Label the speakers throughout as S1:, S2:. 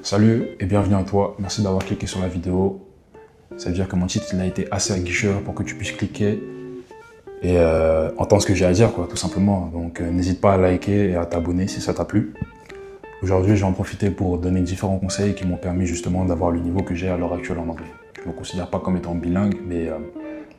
S1: Salut et bienvenue à toi, merci d'avoir cliqué sur la vidéo. Ça veut dire que mon titre il a été assez aguicheur pour que tu puisses cliquer et entendre ce que j'ai à dire, tout simplement. Donc n'hésite pas à liker et à t'abonner si ça t'a plu. Aujourd'hui, je vais en profiter pour donner différents conseils qui m'ont permis justement d'avoir le niveau que j'ai à l'heure actuelle en anglais. Je ne me considère pas comme étant bilingue, mais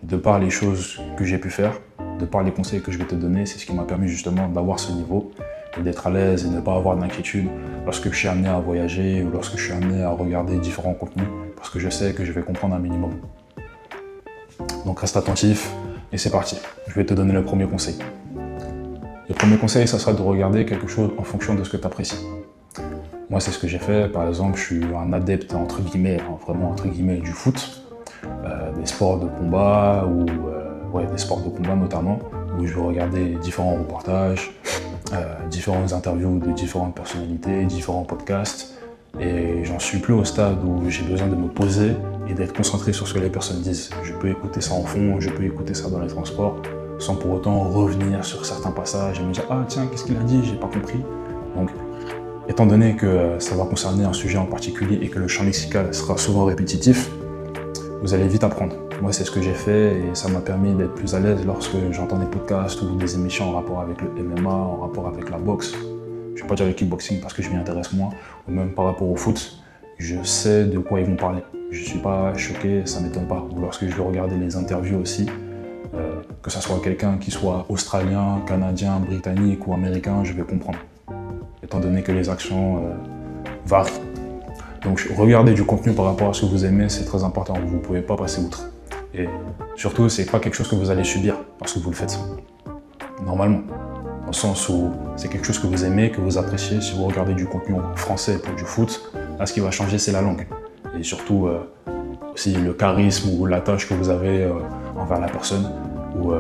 S1: de par les choses que j'ai pu faire, de par les conseils que je vais te donner, c'est ce qui m'a permis justement d'avoir ce niveau et d'être à l'aise et de ne pas avoir d'inquiétude lorsque je suis amené à voyager ou lorsque je suis amené à regarder différents contenus, parce que je sais que je vais comprendre un minimum. Donc reste attentif et c'est parti. Je vais te donner le premier conseil. Le premier conseil, ça sera de regarder quelque chose en fonction de ce que tu apprécies. Moi, c'est ce que j'ai fait. Par exemple, je suis un adepte, entre guillemets, vraiment entre guillemets, du foot, des sports de combat, des sports de combat notamment, où je vais regarder différents reportages, différentes interviews de différentes personnalités, différents podcasts. Et j'en suis plus au stade où j'ai besoin de me poser et d'être concentré sur ce que les personnes disent. Je peux écouter ça en fond, je peux écouter ça dans les transports, sans pour autant revenir sur certains passages et me dire « Ah tiens, qu'est-ce qu'il a dit? J'ai pas compris. » Donc, étant donné que ça va concerner un sujet en particulier et que le champ lexical sera souvent répétitif, vous allez vite apprendre. Moi, c'est ce que j'ai fait et ça m'a permis d'être plus à l'aise lorsque j'entends des podcasts ou des émissions en rapport avec le MMA, en rapport avec la boxe. Je ne vais pas dire le kickboxing parce que je m'y intéresse moins, ou même par rapport au foot. Je sais de quoi ils vont parler. Je ne suis pas choqué, ça ne m'étonne pas. Ou lorsque je vais regarder les interviews aussi, que ce soit quelqu'un qui soit australien, canadien, britannique ou américain, je vais comprendre. Étant donné que les accents varient. Donc regardez du contenu par rapport à ce que vous aimez, c'est très important, vous ne pouvez pas passer outre. Et surtout, c'est pas quelque chose que vous allez subir parce que vous le faites. Normalement. Dans le sens où c'est quelque chose que vous aimez, que vous appréciez. Si vous regardez du contenu en français pour du foot, là ce qui va changer c'est la langue. Et surtout aussi le charisme ou l'attache que vous avez envers la personne ou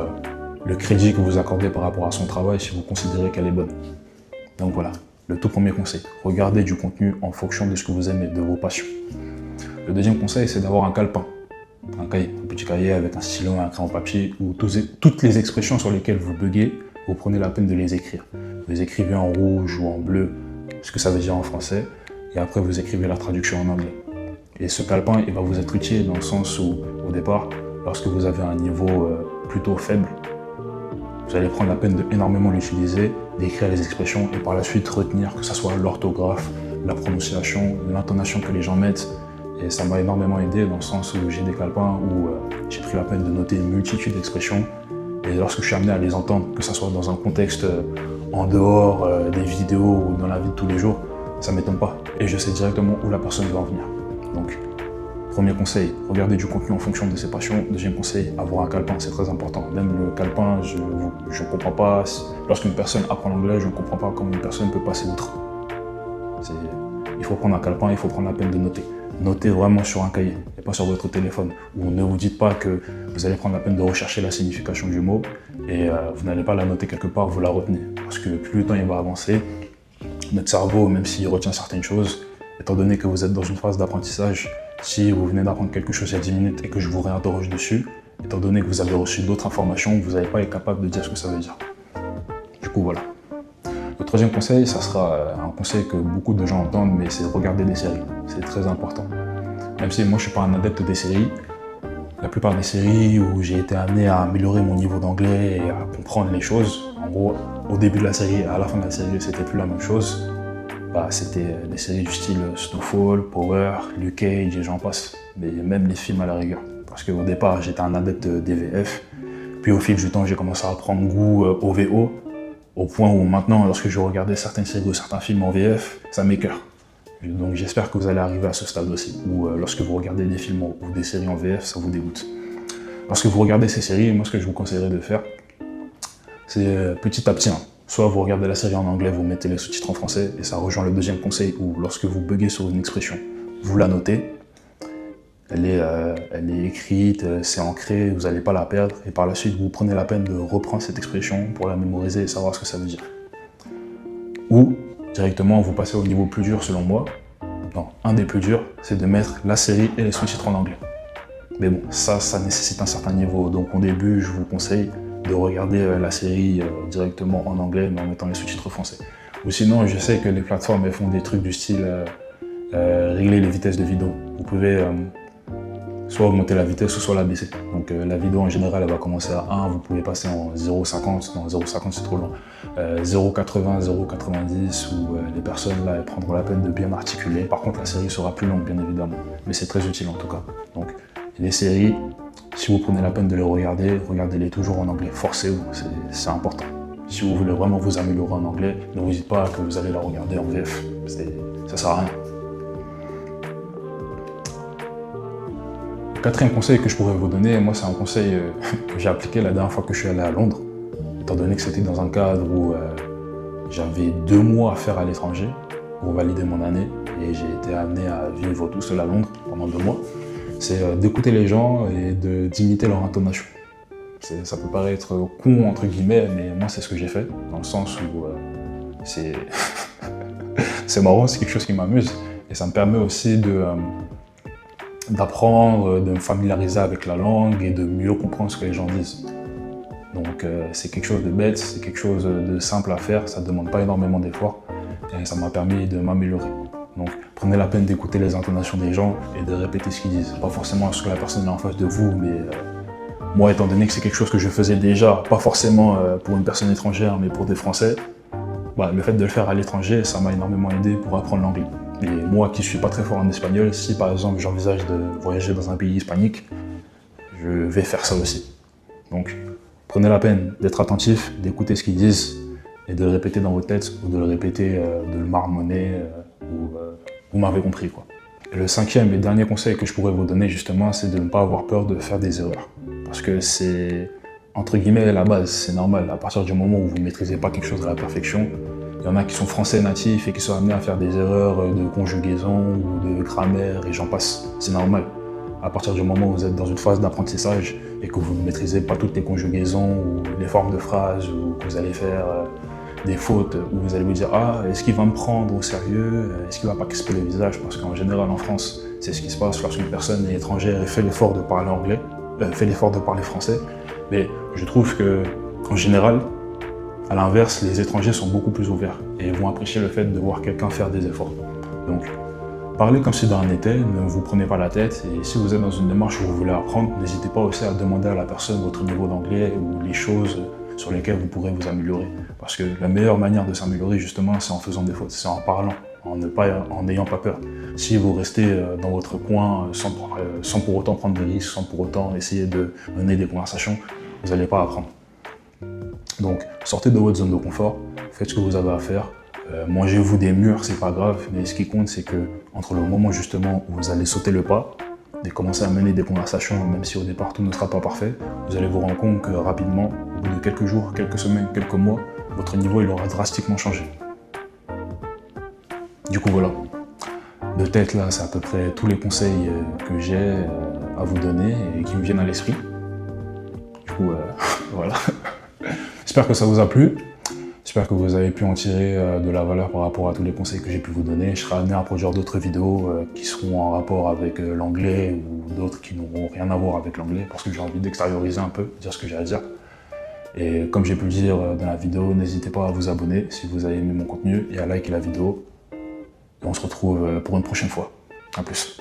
S1: le crédit que vous accordez par rapport à son travail si vous considérez qu'elle est bonne. Donc voilà. Le tout premier conseil, regardez du contenu en fonction de ce que vous aimez, de vos passions. Le deuxième conseil, c'est d'avoir un calepin, un cahier, un petit cahier avec un stylo et un crayon papier où toutes les expressions sur lesquelles vous buguez, vous prenez la peine de les écrire. Vous écrivez en rouge ou en bleu ce que ça veut dire en français et après vous écrivez la traduction en anglais. Et ce calepin, il va vous être utile dans le sens où, au départ, lorsque vous avez un niveau plutôt faible, vous allez prendre la peine de énormément l'utiliser, d'écrire les expressions et par la suite retenir que ce soit l'orthographe, la prononciation, l'intonation que les gens mettent. Et ça m'a énormément aidé dans le sens où j'ai des calepins où j'ai pris la peine de noter une multitude d'expressions. Et lorsque je suis amené à les entendre, que ce soit dans un contexte en dehors des vidéos ou dans la vie de tous les jours, ça ne m'étonne pas. Et je sais directement où la personne va en venir. Donc, premier conseil, regardez du contenu en fonction de ses passions. Deuxième conseil, avoir un calepin, c'est très important. Même le calepin, je ne comprends pas. Lorsqu'une personne apprend l'anglais, je ne comprends pas comment une personne peut passer outre. Il faut prendre un calepin, il faut prendre la peine de noter. Notez vraiment sur un cahier et pas sur votre téléphone. Ou ne vous dites pas que vous allez prendre la peine de rechercher la signification du mot et vous n'allez pas la noter quelque part, vous la retenez. Parce que plus le temps il va avancer, notre cerveau, même s'il retient certaines choses, étant donné que vous êtes dans une phase d'apprentissage, si vous venez d'apprendre quelque chose il y a 10 minutes et que je vous réinterroge dessus, étant donné que vous avez reçu d'autres informations, vous n'allez pas être capable de dire ce que ça veut dire. Du coup, voilà. Le troisième conseil, ça sera un conseil que beaucoup de gens entendent, mais c'est de regarder des séries. C'est très important. Même si moi, je ne suis pas un adepte des séries, la plupart des séries où j'ai été amené à améliorer mon niveau d'anglais et à comprendre les choses, en gros, au début de la série et à la fin de la série, c'était plus la même chose. C'était des séries du style Snowfall, Power, Luke Cage et j'en passe. Mais même les films à la rigueur. Parce qu'au départ, j'étais un adepte des VF. Puis au fil du temps, j'ai commencé à prendre goût au VO. Au point où maintenant, lorsque je regardais certaines séries ou certains films en VF, ça m'écoeure. Donc j'espère que vous allez arriver à ce stade aussi, où lorsque vous regardez des films ou des séries en VF, ça vous dégoûte. Lorsque vous regardez ces séries, moi ce que je vous conseillerais de faire, c'est petit à petit. Soit vous regardez la série en anglais, vous mettez les sous-titres en français, et ça rejoint le deuxième conseil, où lorsque vous buguez sur une expression, vous la notez. Elle est écrite, c'est ancré, vous n'allez pas la perdre. Et par la suite, vous prenez la peine de reprendre cette expression pour la mémoriser et savoir ce que ça veut dire. Ou, directement, vous passez au niveau plus dur selon moi. Non, un des plus durs, c'est de mettre la série et les sous-titres en anglais. Mais bon, ça nécessite un certain niveau. Donc au début, je vous conseille de regarder la série directement en anglais, mais en mettant les sous-titres français. Ou sinon, je sais que les plateformes elles font des trucs du style régler les vitesses de vidéo. Vous pouvez soit augmenter la vitesse ou soit la baisser. Donc la vidéo en général elle va commencer à 1, vous pouvez passer en 0,50, non 0,50 c'est trop long, 0,80, 0,90 où les personnes là elles prendront la peine de bien articuler. Par contre la série sera plus longue bien évidemment, mais c'est très utile en tout cas. Donc les séries, si vous prenez la peine de les regarder, regardez-les toujours en anglais, forcez-vous, c'est important. Si vous voulez vraiment vous améliorer en anglais, ne vous dites pas que vous allez la regarder en VF, ça sert à rien. Quatrième conseil que je pourrais vous donner, moi c'est un conseil que j'ai appliqué la dernière fois que je suis allé à Londres, étant donné que c'était dans un cadre où j'avais 2 mois à faire à l'étranger pour valider mon année et j'ai été amené à vivre tout seul à Londres pendant 2 mois, c'est d'écouter les gens et d'imiter leur intonation. Ça peut paraître con entre guillemets, mais moi c'est ce que j'ai fait, dans le sens où c'est marrant, c'est quelque chose qui m'amuse et ça me permet aussi d'apprendre, de me familiariser avec la langue et de mieux comprendre ce que les gens disent. Donc c'est quelque chose de bête, c'est quelque chose de simple à faire, ça ne demande pas énormément d'efforts et ça m'a permis de m'améliorer. Donc prenez la peine d'écouter les intonations des gens et de répéter ce qu'ils disent. Pas forcément ce que la personne est en face de vous, mais moi étant donné que c'est quelque chose que je faisais déjà, pas forcément pour une personne étrangère, mais pour des Français, le fait de le faire à l'étranger, ça m'a énormément aidé pour apprendre l'anglais. Et moi qui ne suis pas très fort en espagnol, si par exemple j'envisage de voyager dans un pays hispanique, je vais faire ça aussi. Donc prenez la peine d'être attentif, d'écouter ce qu'ils disent et de le répéter dans votre tête ou de le répéter, de le marmonner, vous m'avez compris quoi. Et le 5e et dernier conseil que je pourrais vous donner justement, c'est de ne pas avoir peur de faire des erreurs. Parce que c'est, entre guillemets, la base, c'est normal. À partir du moment où vous ne maîtrisez pas quelque chose à la perfection, il y en a qui sont français natifs et qui sont amenés à faire des erreurs de conjugaison ou de grammaire et j'en passe. C'est normal. À partir du moment où vous êtes dans une phase d'apprentissage et que vous ne maîtrisez pas toutes les conjugaisons ou les formes de phrases ou que vous allez faire des fautes où vous allez vous dire « Ah, est-ce qu'il va me prendre au sérieux? Est-ce qu'il va pas crisper le visage ?» Parce qu'en général en France, c'est ce qui se passe lorsqu'une personne est étrangère et fait l'effort de parler anglais, fait l'effort de parler français. Mais je trouve que en général, à l'inverse, les étrangers sont beaucoup plus ouverts et vont apprécier le fait de voir quelqu'un faire des efforts. Donc, parlez comme si de rien n'était, ne vous prenez pas la tête et si vous êtes dans une démarche où vous voulez apprendre, n'hésitez pas aussi à demander à la personne votre niveau d'anglais ou les choses sur lesquelles vous pourrez vous améliorer. Parce que la meilleure manière de s'améliorer justement, c'est en faisant des fautes, c'est en parlant, en n'ayant pas peur. Si vous restez dans votre coin sans pour autant prendre de risques, sans pour autant essayer de mener des conversations, vous n'allez pas apprendre. Donc, sortez de votre zone de confort, faites ce que vous avez à faire, mangez-vous des murs, c'est pas grave, mais ce qui compte, c'est que entre le moment justement où vous allez sauter le pas et commencer à mener des conversations, même si au départ tout ne sera pas parfait, vous allez vous rendre compte que rapidement, au bout de quelques jours, quelques semaines, quelques mois, votre niveau il aura drastiquement changé. Du coup, voilà. De tête, là, c'est à peu près tous les conseils que j'ai à vous donner et qui me viennent à l'esprit. Du coup, voilà. J'espère que ça vous a plu. J'espère que vous avez pu en tirer de la valeur par rapport à tous les conseils que j'ai pu vous donner. Je serai amené à produire d'autres vidéos qui seront en rapport avec l'anglais ou d'autres qui n'auront rien à voir avec l'anglais parce que j'ai envie d'extérioriser un peu, dire ce que j'ai à dire. Et comme j'ai pu le dire dans la vidéo, n'hésitez pas à vous abonner si vous avez aimé mon contenu et à liker la vidéo. Et on se retrouve pour une prochaine fois. A plus.